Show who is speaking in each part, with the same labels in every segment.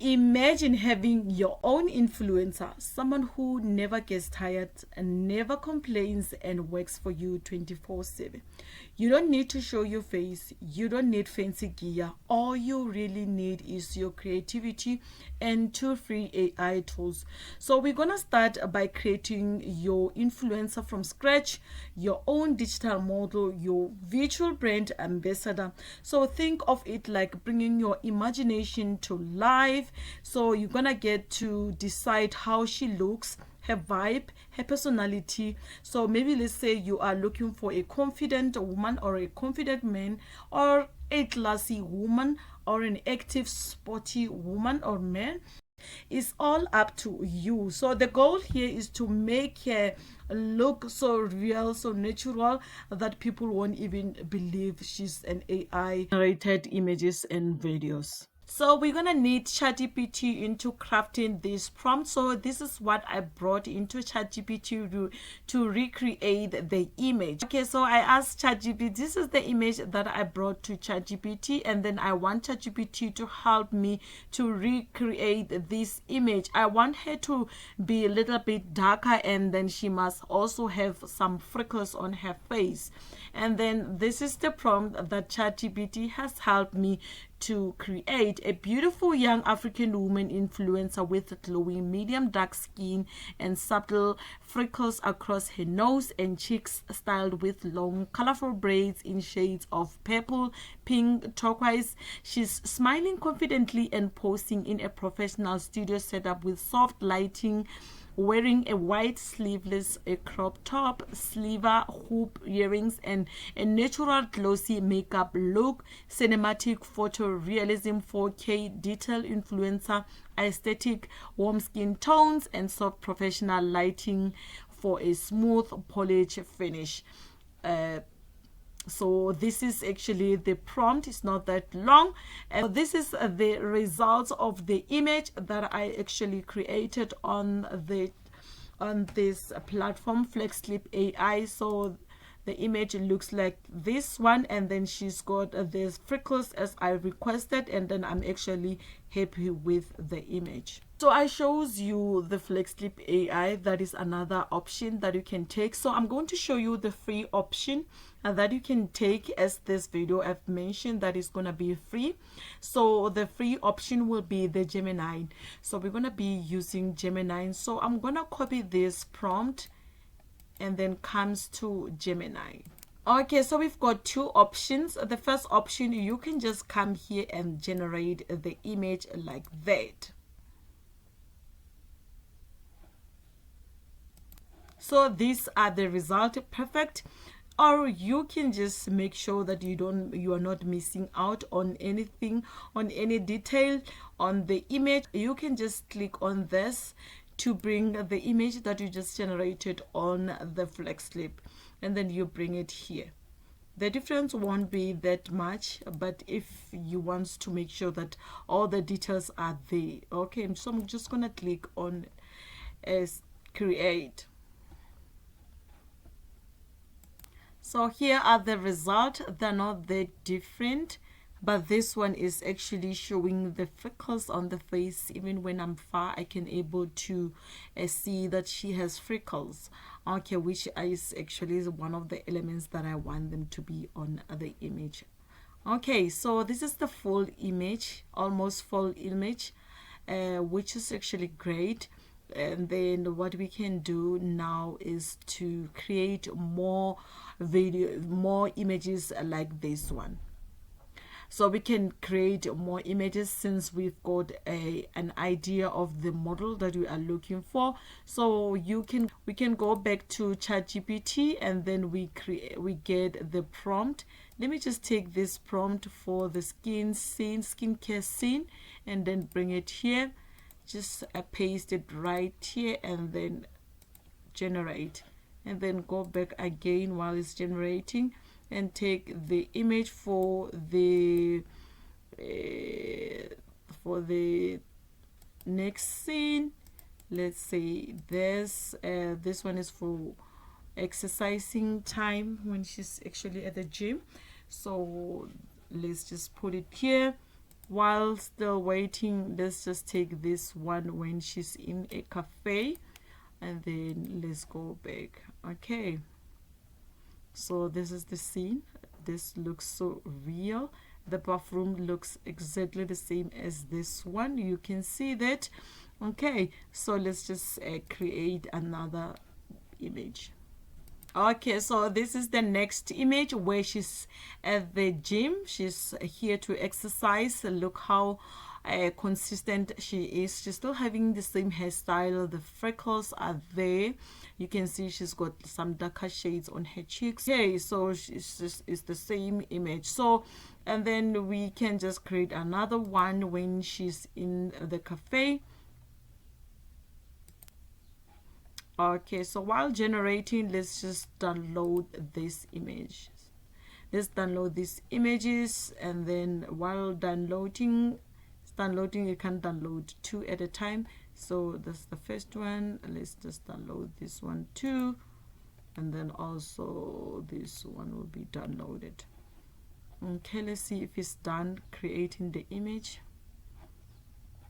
Speaker 1: Imagine having your own influencer, someone who never gets tired and never complains and works for you 24/7. You don't need to show your face, you don't need fancy gear. All you really need is your creativity and two free AI tools. So we're gonna start by creating your influencer from scratch, your own digital model, your virtual brand ambassador. So think of it like bringing your imagination to life. So you're gonna get to decide how she looks, her vibe, her personality. So maybe let's say you are looking for a confident woman or a confident man, or a classy woman, or an active sporty woman or man. It's all up to you. So the goal here is to make her look so real, so natural, that people won't even believe she's an AI generated images and videos. So we're gonna need ChatGPT into crafting this prompt. So this is what I brought into ChatGPT to recreate the image. Okay, so I asked ChatGPT, this is the image that I brought to ChatGPT, and then I want ChatGPT to help me to recreate this image. I want her to be a little bit darker, and then she must also have some freckles on her face. And then this is the prompt that ChatGPT has helped me to create: a beautiful young African woman influencer with glowing medium dark skin and subtle freckles across her nose and cheeks, styled with long colorful braids in shades of purple, pink, turquoise. She's smiling confidently and posing in a professional studio setup with soft lighting, wearing a white sleeveless, a crop top, sleever, hoop earrings, and a natural glossy makeup look. Cinematic photo realism, 4K detail influencer aesthetic, warm skin tones, and soft professional lighting for a smooth polish finish. So this is actually the prompt. It's not that long, and this is the results of the image that I actually created on this platform, FlexClip AI. So the image looks like this one, and then she's got these freckles as I requested, and then I'm actually happy with the image. So I shows you the FlexClip AI. That is another option that you can take. So I'm going to show you the free option that you can take, as this video I've mentioned that is going to be free. So the free option will be the Gemini. So we're going to be using Gemini. So I'm going to copy this prompt and then comes to Gemini. Okay, so we've got two options. The first option, you can just come here and generate the image like that. So these are the result, perfect. Or you can just make sure that you are not missing out on anything, on any detail on the image. You can just click on this to bring the image that you just generated on the FlexClip, and then you bring it here. The difference won't be that much, but if you want to make sure that all the details are there. Okay, so I'm just gonna click on as create. So here are the results. They're not that different, but this one is actually showing the freckles on the face. Even when I'm far, I can able to see that she has freckles. Okay, which is actually one of the elements that I want them to be on the image. Okay, so this is the full image, almost full image, which is actually great. And then what we can do now is to create more images like this one. So we can create more images since we've got an idea of the model that we are looking for. So we can go back to ChatGPT, and then we get the prompt. Let me just take this prompt for the skincare scene, and then bring it here. Just paste it right here, and then generate, and then go back again while it's generating, and take the image for the next scene. Let's say this one is for exercising time when she's actually at the gym. So let's just put it here, While still waiting, let's just take this one when she's in a cafe, and then let's go back. Okay, so this is the scene. This looks so real. The bathroom looks exactly the same as this one. You can see that. Okay, so let's just create another image. Okay, so this is the next image where she's at the gym. She's here to exercise. Look how consistent she is. She's still having the same hairstyle. The freckles are there. You can see she's got some darker shades on her cheeks. Okay, so it's the same image. So, and then we can just create another one when she's in the cafe. Okay, so while generating, let's just download this image. Let's download these images, and then while downloading, you can download two at a time. So that's the first one. Let's just download this one too, and then also this one will be downloaded. Okay, let's see if it's done creating the image.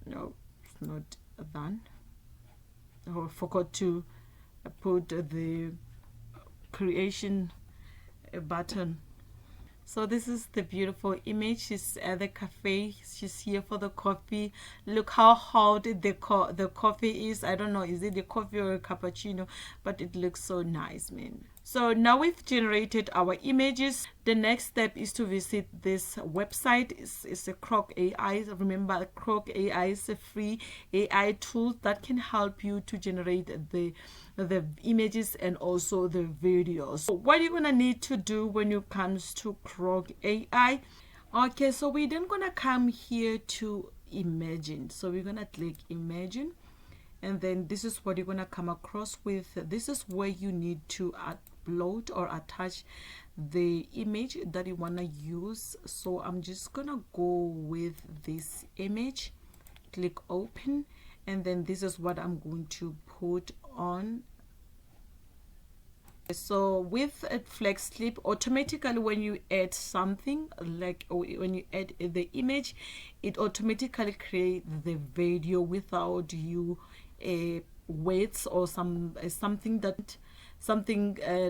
Speaker 1: No, it's not done. Oh, I forgot to put the creation button. So this is the beautiful image. She's at the cafe. She's here for the coffee. Look how hot the coffee is. I don't know, is it a coffee or a cappuccino, but it looks so nice, man. So now we've generated our images. The next step is to visit this website. It's a Grok AI. Remember, Grok AI is a free AI tool that can help you to generate the images and also the videos. So what you're gonna need to do when it comes to Grok AI. Okay, so we're then gonna come here to imagine. So we're gonna click imagine, and then this is what you're gonna come across with. This is where you need to upload or attach the image that you want to use. So I'm just gonna go with this image, click open, and then this is what I'm going to put on. So with a flex clip, automatically when you add something, like when you add the image, it automatically creates the video without you weights or something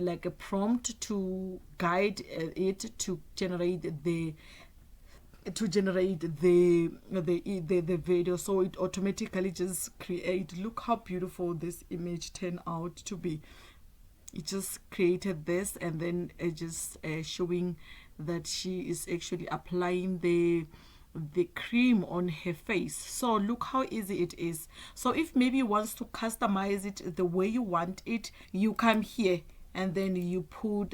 Speaker 1: like a prompt to guide it to generate the video. So it automatically just create. Look how beautiful this image turned out to be. It just created this, and then it just showing that she is actually applying the cream on her face. So look how easy it is. So if maybe you want to customize it the way you want it, you come here and then you put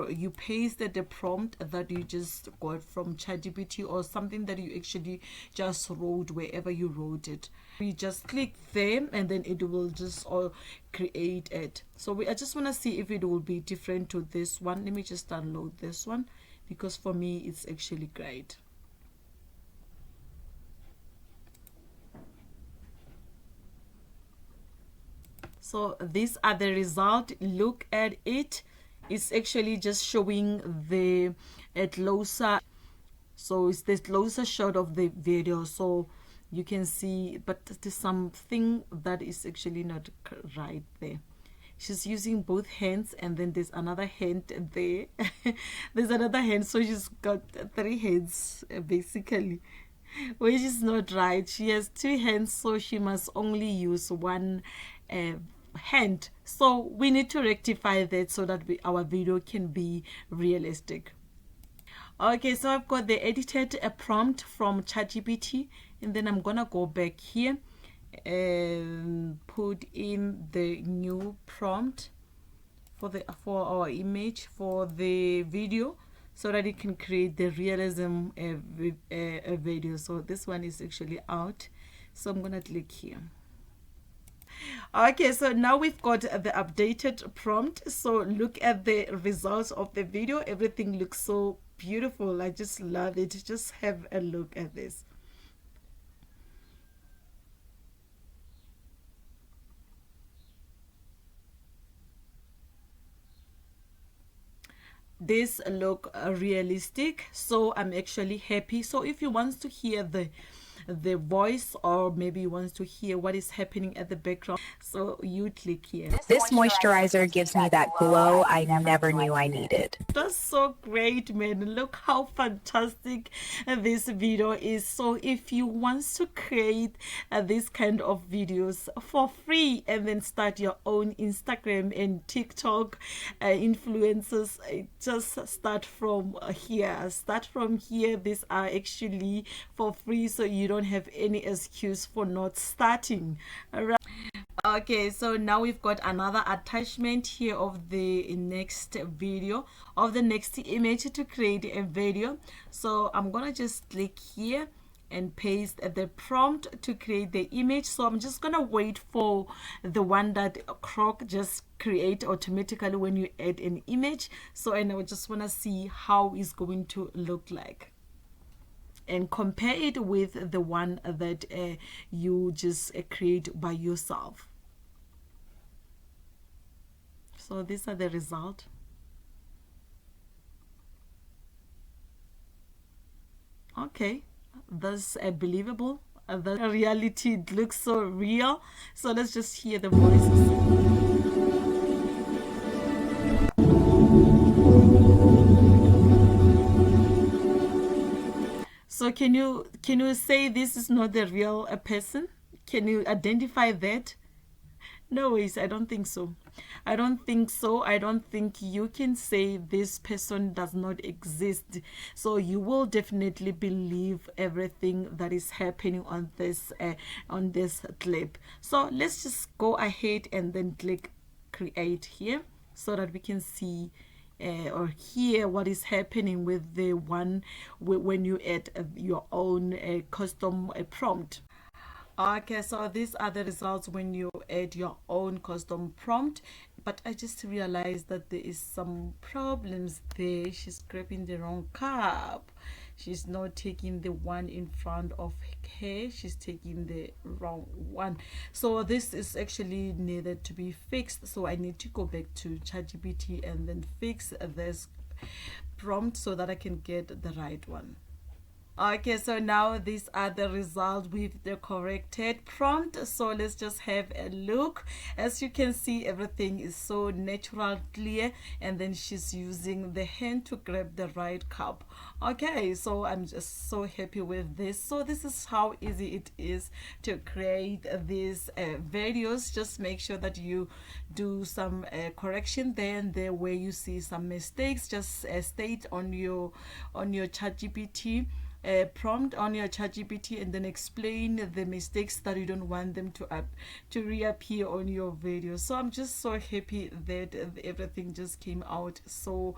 Speaker 1: you paste the prompt that you just got from ChatGPT or something that you actually just wrote wherever you wrote it. We just click them and then it will just all create it. So I just want to see if it will be different to this one. Let me just download this one because for me it's actually great. So these are the result. Look at it. It's actually just showing the closer. So it's the closer shot of the video. So you can see, but there's something that is actually not right there. She's using both hands, and then there's another hand there. There's another hand, so she's got 3 hands basically, which is not right. She has 2 hands, so she must only use one hand. So we need to rectify that so that our video can be realistic. Okay, so I've got the edited prompt from ChatGPT, and then I'm gonna go back here and put in the new prompt for our image for the video so that it can create the realism video. So this one is actually out, so I'm gonna click here. Okay, so now we've got the updated prompt. So look at the results of the video. Everything looks so beautiful. I just love it. Just have a look at this. this look realistic, so I'm actually happy. So if you want to hear the voice, or maybe you want to hear what is happening at the background, so you click here.
Speaker 2: This moisturizer gives me that glow I never knew I needed.
Speaker 1: That's so great, man. Look how fantastic this video is. So if you want to create this kind of videos for free and then start your own Instagram and TikTok influencers, just start from here. Start from here. These are actually for free, so you don't have any excuse for not starting. All right. Okay, so now we've got another attachment here of the next video, of the next image to create a video. So I'm gonna just click here and paste the prompt to create the image. So I'm just gonna wait for the one that Grok just create automatically when you add an image. So, and I just wanna see how it's going to look like and compare it with the one that you just create by yourself. So these are the result. Okay, that's believable. The reality, it looks so real. So let's just hear the voices. So can you say this is not the real person? Can you identify that? No ways, I don't think so. I don't think so. I don't think you can say this person does not exist. So you will definitely believe everything that is happening on this clip. So let's just go ahead and then click create here so that we can see or hear what is happening with the one when you add your own custom prompt. Okay, so these are the results when you add your own custom prompt, but I just realized that there is some problems there. She's grabbing the wrong cup. She's not taking the one in front of her. She's taking the wrong one. So this is actually needed to be fixed. So I need to go back to ChatGPT and then fix this prompt so that I can get the right one. Okay, so now these are the results with the corrected prompt. So let's just have a look. As you can see, everything is so natural, clear, and then she's using the hand to grab the right cup. Okay, so I'm just so happy with this. So this is how easy it is to create these videos. Just make sure that you do some correction there and there where you see some mistakes. Just state on your ChatGPT prompt on your ChatGPT and then explain the mistakes that you don't want them to reappear on your video. So I'm just so happy that everything just came out so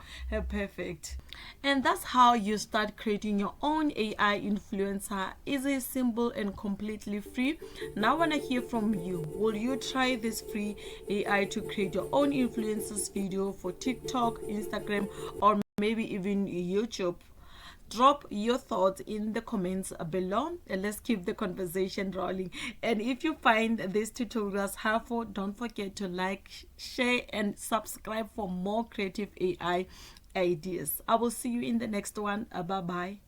Speaker 1: perfect. And that's how you start creating your own AI influencer. Easy, simple, and completely free. Now I want to hear from you. Will you try this free AI to create your own influencers video for TikTok, Instagram, or maybe even YouTube? Drop your thoughts in the comments below and let's keep the conversation rolling. And if you find these tutorials helpful, don't forget to like, share, and subscribe for more creative AI ideas. I will see you in the next one. Bye bye.